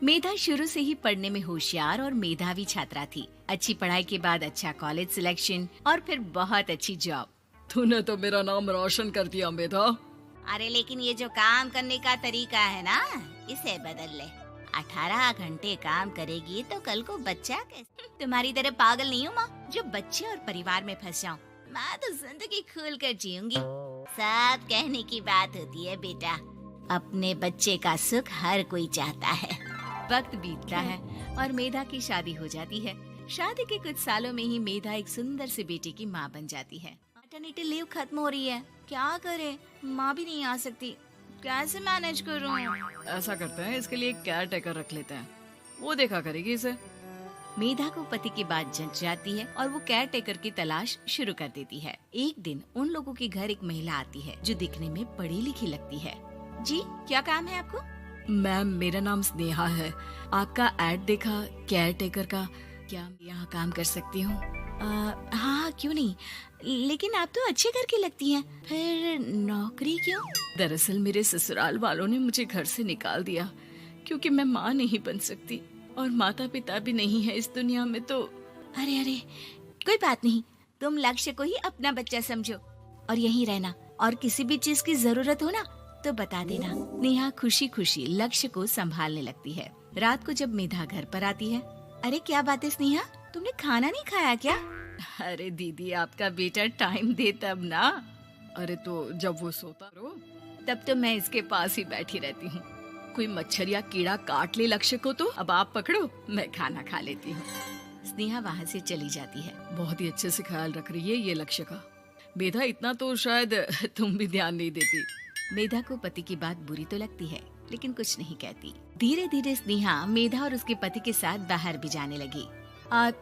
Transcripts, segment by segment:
मेधा शुरू से ही पढ़ने में होशियार और मेधावी छात्रा थी। अच्छी पढ़ाई के बाद अच्छा कॉलेज सिलेक्शन और फिर बहुत अच्छी जॉब। तूने तो मेरा नाम रोशन कर दिया मेधा। अरे लेकिन ये जो काम करने का तरीका है ना, इसे बदल ले। 18 घंटे काम करेगी तो कल को बच्चा कैसे? तुम्हारी तरह पागल नहीं हूँ माँ, जो बच्चे और परिवार में फंस जाऊँ। मैं तो जिंदगी खुल कर जीऊंगी। सब कहने की बात होती है बेटा, अपने बच्चे का सुख हर कोई चाहता है। वक्त बीतता है और मेधा की शादी हो जाती है। शादी के कुछ सालों में ही मेधा एक सुंदर से बेटे की माँ बन जाती है। मैटरनिटी लीव खत्म हो रही है, क्या करे? माँ भी नहीं आ सकती, कैसे मैनेज करूँ? ऐसा करते हैं, इसके लिए एक केयर टेकर रख लेते हैं, वो देखा करेगी इसे। मेधा को पति की बात जंच जाती है और वो केयर टेकर की तलाश शुरू कर देती है। एक दिन उन लोगों के घर एक महिला आती है जो दिखने में पढ़ी लिखी लगती है। जी, क्या काम है आपको? मैम, मेरा नाम स्नेहा है। आपका एड देखा केयर टेकर का, क्या मैं यहाँ काम कर सकती हूँ? हाँ, क्यों नहीं, लेकिन आप तो अच्छे घर की लगती हैं, फिर नौकरी क्यों? दरअसल मेरे ससुराल वालों ने मुझे घर से निकाल दिया क्योंकि मैं माँ नहीं बन सकती और माता पिता भी नहीं है इस दुनिया में। तो अरे कोई बात नहीं, तुम लक्ष्य को ही अपना बच्चा समझो और यहीं रहना, और किसी भी चीज की जरूरत हो ना तो बता देना। नेहा खुशी खुशी लक्ष्य को संभालने लगती है। रात को जब मेधा घर पर आती है, अरे क्या बात है स्नेहा, तुमने खाना नहीं खाया क्या? अरे दीदी, आपका बेटा टाइम दे तब ना। अरे तो जब वो सोता रो तब तो मैं इसके पास ही बैठी रहती हूँ। कोई मच्छर या कीड़ा काट ले लक्ष्य को तो अब आप पकड़ो, मैं खाना खा लेती हूँ। स्नेहा वहाँ से चली जाती है। बहुत ही अच्छे से ख्याल रख रही है ये लक्ष्य का। मेधा, इतना तो शायद तुम भी ध्यान नहीं देती। मेधा को पति की बात बुरी तो लगती है लेकिन कुछ नहीं कहती। धीरे धीरे स्नेहा मेधा और उसके पति के साथ बाहर भी जाने लगी।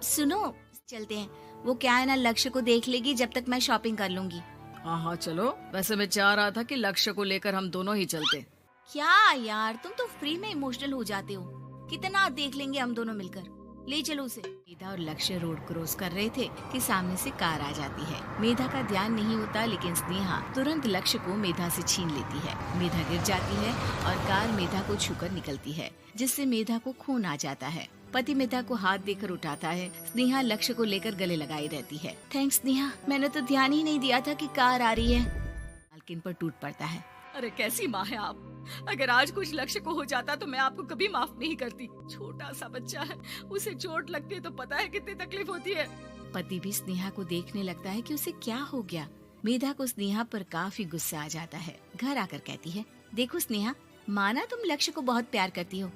सुनो, चलते हैं, वो क्या है ना, लक्ष्य को देख लेगी जब तक मैं शॉपिंग कर लूंगी। हाँ चलो, वैसे मैं चाह रहा था कि लक्ष्य को लेकर हम दोनों ही चलते। क्या यार, तुम तो फ्री में इमोशनल हो जाते हो, कितना देख लेंगे हम दोनों मिलकर, ले चलो उसे। मेधा और लक्ष्य रोड क्रॉस कर रहे थे कि सामने से कार आ जाती है। मेधा का ध्यान नहीं होता लेकिन स्नेहा तुरंत लक्ष्य को मेधा से छीन लेती है। मेधा गिर जाती है और कार मेधा को छूकर निकलती है, जिससे मेधा को खून आ जाता है। पति मेधा को हाथ देकर उठाता है। स्नेहा लक्ष्य को लेकर गले लगाई रहती है। थैंक्स स्नेहा, मैंने तो ध्यान ही नहीं दिया था कि कार आ रही है। मालकिन पर टूट पड़ता है। अरे कैसी माँ है आप, अगर आज कुछ लक्ष्य को हो जाता तो मैं आपको कभी माफ नहीं करती। छोटा सा बच्चा है, उसे चोट लगती है तो पता है कितनी तकलीफ होती है। पति भी स्नेहा को देखने लगता है कि उसे क्या हो गया। मेधा को स्नेहा पर काफी गुस्सा आ जाता है। घर आकर कहती है, देखो स्नेहा, माना तुम लक्ष्य को बहुत प्यार करती हो,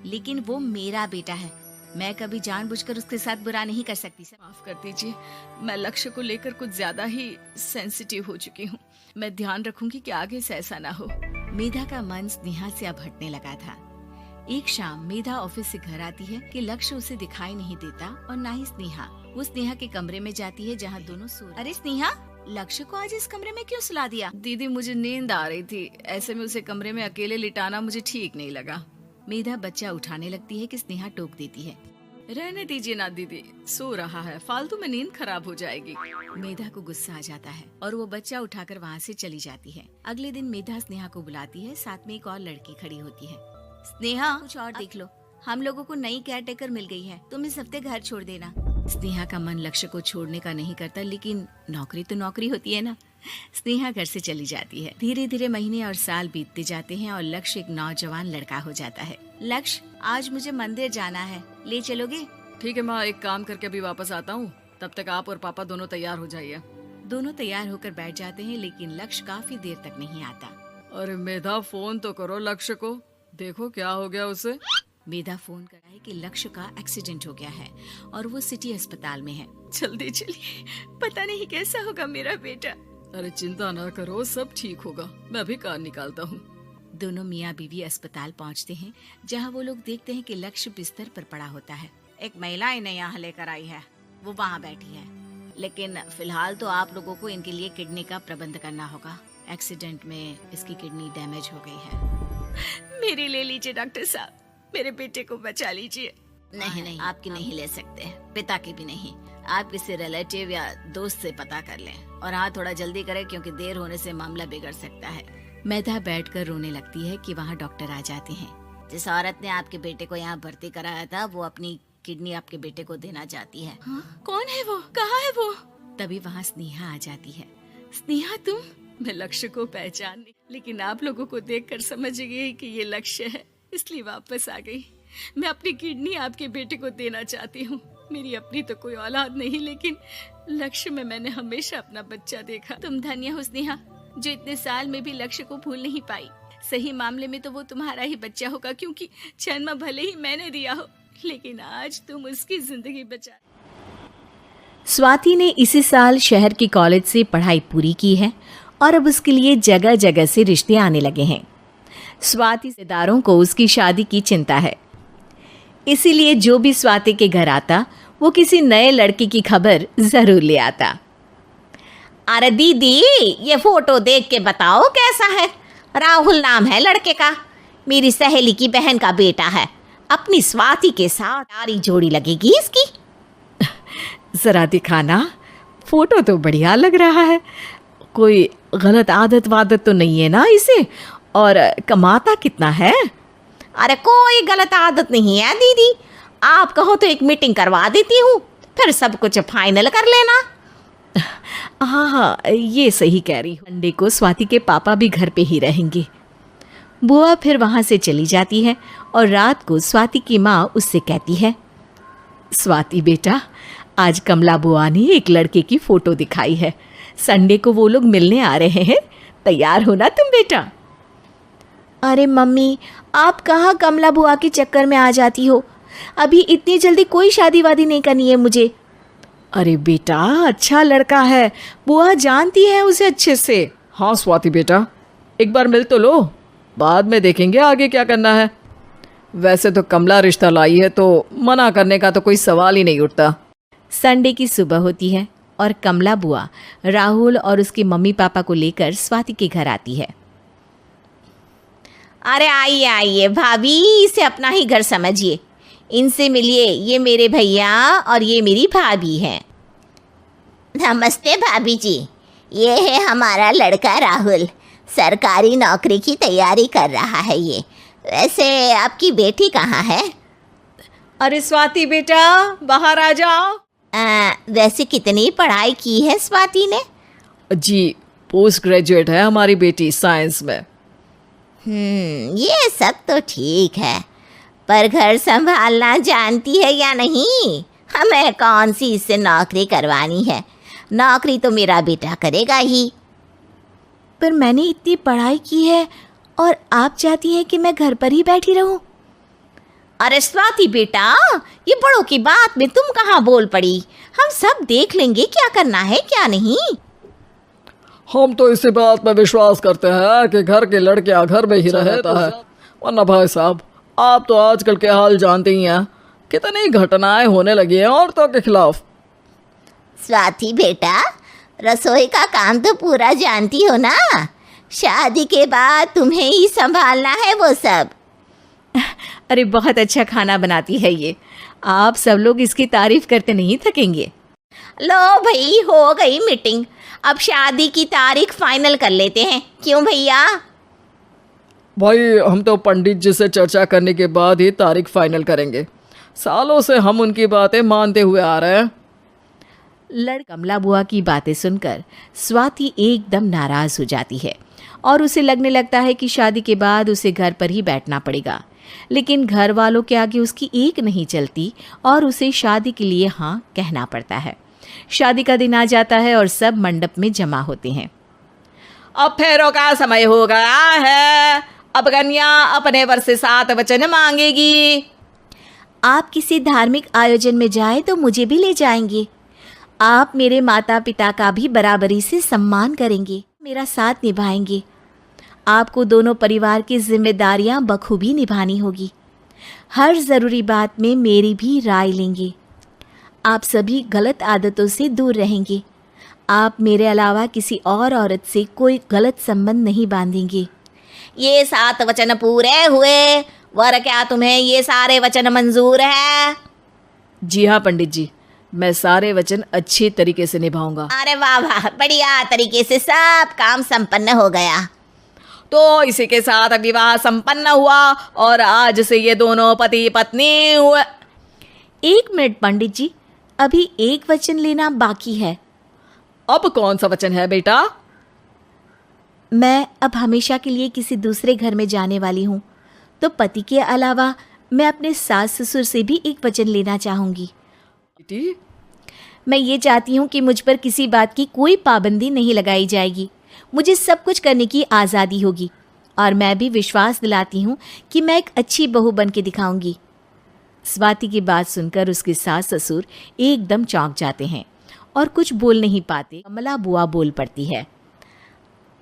लेकिन वो मेरा बेटा है, मैं कभी जानबूझकर उसके साथ बुरा नहीं कर सकती। माफ कर दीजिए, मैं लक्ष्य को लेकर कुछ ज्यादा ही सेंसिटिव हो चुकी हूँ। मैं ध्यान रखूंगी कि आगे से ऐसा ना हो। मेधा का मन स्नेहा से अब हटने लगा था। एक शाम मेधा ऑफिस से घर आती है कि लक्ष्य उसे दिखाई नहीं देता और ना ही स्नेहा। वो स्नेहा के कमरे में जाती है जहाँ दोनों सो। अरे स्नेहा, लक्ष्य को आज इस कमरे में क्यों सुला दिया? दीदी, मुझे नींद आ रही थी, ऐसे में उसे कमरे में अकेले लिटाना मुझे ठीक नहीं लगा। मेधा बच्चा उठाने लगती है कि स्नेहा टोक देती है। रहने दीजिए ना दीदी, सो रहा है, फालतू में नींद खराब हो जाएगी। मेधा को गुस्सा आ जाता है और वो बच्चा उठाकर वहाँ से चली जाती है। अगले दिन मेधा स्नेहा को बुलाती है, साथ में एक और लड़की खड़ी होती है। स्नेहा, कुछ और देख लो, हम लोगों को नई केयर टेकर मिल गई है, तुम इस हफ्ते घर छोड़ देना। स्नेहा का मन लक्ष्य को छोड़ने का नहीं करता, लेकिन नौकरी तो नौकरी होती है ना। स्नेहा घर से चली जाती है। धीरे धीरे महीने और साल बीतते जाते हैं और लक्ष्य एक नौजवान लड़का हो जाता है। लक्ष्य, आज मुझे मंदिर जाना है, ले चलोगे? ठीक है माँ, एक काम करके अभी वापस आता हूँ, तब तक आप और पापा दोनों तैयार हो जाइए। दोनों तैयार होकर बैठ जाते हैं लेकिन लक्ष्य काफी देर तक नहीं आता। अरे मेधा, फोन तो करो लक्ष्य को, देखो क्या हो गया उसे। मेधा फोन कराए कि लक्ष्य का एक्सीडेंट हो गया है और वो सिटी अस्पताल में है। जल्दी चलिए, पता नहीं कैसा होगा मेरा बेटा। अरे चिंता ना करो, सब ठीक होगा, मैं अभी कार निकालता हूँ। दोनों मियाँ बीवी अस्पताल पहुँचते हैं जहाँ वो लोग देखते हैं कि लक्ष्य बिस्तर पर पड़ा होता है। एक महिला इन्हें यहाँ लेकर आई है, वो वहाँ बैठी है, लेकिन फिलहाल तो आप लोगों को इनके लिए किडनी का प्रबंध करना होगा। एक्सीडेंट में इसकी किडनी डैमेज हो गई है। मेरी ले लीजिए डॉक्टर साहब, मेरे बेटे को बचा लीजिए। नहीं, आपकी नहीं ले सकते, पिता की भी नहीं। आप किसी रिलेटिव या दोस्त से पता कर लें और हाँ, थोड़ा जल्दी करें क्योंकि देर होने से मामला बिगड़ सकता है। मेधा बैठकर रोने लगती है कि वहाँ डॉक्टर आ जाते हैं। जिस औरत ने आपके बेटे को यहाँ भर्ती कराया था वो अपनी किडनी आपके बेटे को देना चाहती है। कौन है वो? कहाँ है वो? तभी वहाँ स्नेहा आ जाती है। स्नेहा तुम? मैं लक्ष्य को पहचान नहीं, लेकिन आप लोगों को देखकर समझ गई कि ये लक्ष्य है, इसलिए वापस आ गई। मैं अपनी किडनी आपके बेटे को देना चाहती हूँ। मेरी अपनी तो कोई औलाद नहीं, लेकिन लक्ष्य में मैंने हमेशा अपना बच्चा देखा। तुम धन्य हो स्नेहा, जो इतने साल में भी लक्ष्य को भूल नहीं पाई। सही मामले में तो वो तुम्हारा ही बच्चा होगा, क्योंकि जन्म भले ही मैंने दिया हो, लेकिन आज तुम उसकी जिंदगी बचा। स्वाति ने इसी साल शहर के कॉलेज से पढ़ाई पूरी की है और अब उसके लिए जगह जगह से रिश्ते आने लगे हैं। स्वाति रिश्तेदारों को उसकी शादी की चिंता है, इसीलिए जो भी स्वाति के घर आता वो किसी नए लड़के की खबर जरूर ले आता। अरे दीदी, ये फोटो देख के बताओ कैसा है। राहुल नाम है लड़के का, मेरी सहेली की बहन का बेटा है। अपनी स्वाति के साथ प्यारी जोड़ी लगेगी इसकी। जरा दिखाना, फोटो तो बढ़िया लग रहा है। कोई गलत आदत वादत तो नहीं है ना इसे? और कमाता कितना है? अरे कोई गलत आदत नहीं है दीदी, आप कहो तो एक मीटिंग करवा देती हूँ, फिर सब कुछ फाइनल कर लेना। हाँ, ये सही कह रही हूँ। संडे को स्वाति के पापा भी घर पे ही रहेंगे। बुआ फिर वहाँ से चली जाती है और रात को स्वाति की माँ उससे कहती है, स्वाति बेटा, आज कमला बुआ ने एक लड़के की फोटो दिखाई है। संडे को वो लोग मिलने आ रहे हैं, तैयार हो ना तुम बेटा। अरे मम्मी, आप कहाँ कमला बुआ के चक्कर में आ जाती हो? अभी इतनी जल्दी कोई शादी वादी नहीं करनी है मुझे। अरे बेटा, अच्छा लड़का है, बुआ जानती है उसे अच्छे से। हाँ स्वाति बेटा, एक बार मिल तो लो, बाद में देखेंगे आगे क्या करना है। वैसे तो कमला रिश्ता लाई है तो मना करने का तो कोई सवाल ही नहीं उठता। संडे की सुबह होती है और कमला बुआ राहुल और उसके मम्मी पापा को लेकर स्वाति के घर आती है। अरे आइए आइए भाभी, इसे अपना ही घर समझिए। इनसे मिलिए, ये मेरे भैया और ये मेरी भाभी हैं। नमस्ते भाभी जी, ये है हमारा लड़का राहुल, सरकारी नौकरी की तैयारी कर रहा है ये। वैसे आपकी बेटी कहाँ है? अरे स्वाति बेटा, बाहर आ जाओ। वैसे कितनी पढ़ाई की है स्वाति ने? जी, पोस्ट ग्रेजुएट है हमारी बेटी साइंस में। ये सब तो ठीक है, पर घर संभालना जानती है या नहीं? हमें कौन सी इससे नौकरी करवानी है, नौकरी तो मेरा बेटा करेगा ही। पर मैंने इतनी पढ़ाई की है और आप चाहती हैं कि मैं घर पर ही बैठी रहूं? अरे स्वाति बेटा, ये बड़ों की बात में तुम कहाँ बोल पड़ी? हम सब देख लेंगे क्या करना है क्या नहीं। हम तो इसी बात में विश्वास करते हैं कि घर के लड़के घर में ही रहता है, वरना भाई साहब आप तो आजकल के हाल जानते ही हैं, कितनी घटनाएं होने लगी हैं औरतों के खिलाफ। स्वाति बेटा, रसोई का काम तो पूरा जानती हो ना? शादी के बाद तुम्हें ही संभालना है वो सब। अरे बहुत अच्छा खाना बनाती है ये, आप सब लोग इसकी तारीफ करते नहीं थकेंगे। लो भाई, हो गई मीटिंग, अब शादी की तारीख फाइनल कर लेते हैं, क्यों भैया? भाई हम तो पंडित जी से चर्चा करने के बाद ही तारीख फाइनल करेंगे, सालों से हम उनकी बातें मानते हुए आ रहे हैं। कमला बुआ की बातें सुनकर स्वाति एकदम नाराज हो जाती है और उसे लगने लगता है कि शादी के बाद उसे घर पर ही बैठना पड़ेगा, लेकिन घर वालों के आगे उसकी एक नहीं चलती और उसे शादी के लिए हाँ कहना पड़ता है। शादी का दिन आ जाता है और सब मंडप में जमा होते हैं। अब फेरों का समय हो गया है, अब कन्या अपने वर से 7 वचन मांगेगी। आप किसी धार्मिक आयोजन में जाए तो मुझे भी ले जाएंगे। आप मेरे माता पिता का भी बराबरी से सम्मान करेंगे, मेरा साथ निभाएंगे। आपको दोनों परिवार की जिम्मेदारियां बखूबी निभानी होगी। हर ज़रूरी बात में मेरी भी राय लेंगे। आप सभी गलत आदतों से दूर रहेंगे। आप मेरे अलावा किसी और औरत से कोई गलत संबंध नहीं बांधेंगे। ये 7 वचन पूरे हुए, वर क्या तुम्हें ये सारे वचन मंजूर है? जी हाँ पंडित जी, मैं सारे वचन अच्छे तरीके से निभाऊंगा। अरे वाह वाह, बढ़िया तरीके से सब काम संपन्न हो गया। तो इसी के साथ विवाह संपन्न हुआ और आज से ये दोनों पति पत्नी हुए। 1 मिनट पंडित जी, अभी एक वचन लेना बाकी है। अब कौन सा वचन है बेटा? मैं अब हमेशा के लिए किसी दूसरे घर में जाने वाली हूँ, तो पति के अलावा मैं अपने सास ससुर से भी एक वचन लेना चाहूँगी। बेटी, मैं ये चाहती हूँ कि मुझ पर किसी बात की कोई पाबंदी नहीं लगाई जाएगी। मुझे सब कुछ करने की आज़ादी होगी और मैं भी विश्वास दिलाती हूँ कि मैं एक अच्छी बहू बन के दिखाऊंगी। स्वाति की बात सुनकर उसके सास ससुर एकदम चौंक जाते हैं और कुछ बोल नहीं पाते। कमला बुआ बोल पड़ती है,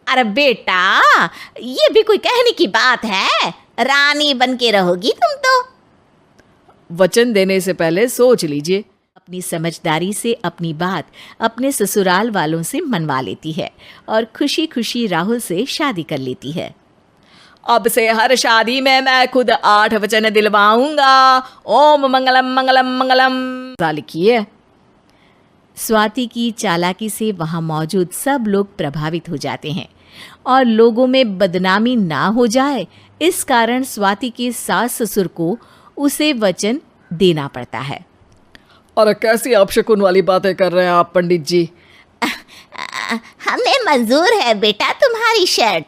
अरे बेटा, ये भी कोई कहने की बात है? रानी बन के रहोगी तुम तो। वचन देने से पहले सोच लीजिए। अपनी समझदारी से अपनी बात अपने ससुराल वालों से मनवा लेती है और खुशी खुशी राहुल से शादी कर लेती है। अब से हर शादी में मैं खुद 8 वचन दिलवाऊंगा। ओम मंगलम मंगलम मंगलम। लिखिए। स्वाति की चालाकी से वहां मौजूद सब लोग प्रभावित हो जाते हैं और लोगों में बदनामी ना हो जाए, इस कारण स्वाति के सास ससुर को उसे वचन देना पड़ता है। और कैसी अपशकुन वाली बातें कर रहे हैं आप पंडित जी? हमें मंजूर है बेटा तुम्हारी शर्त,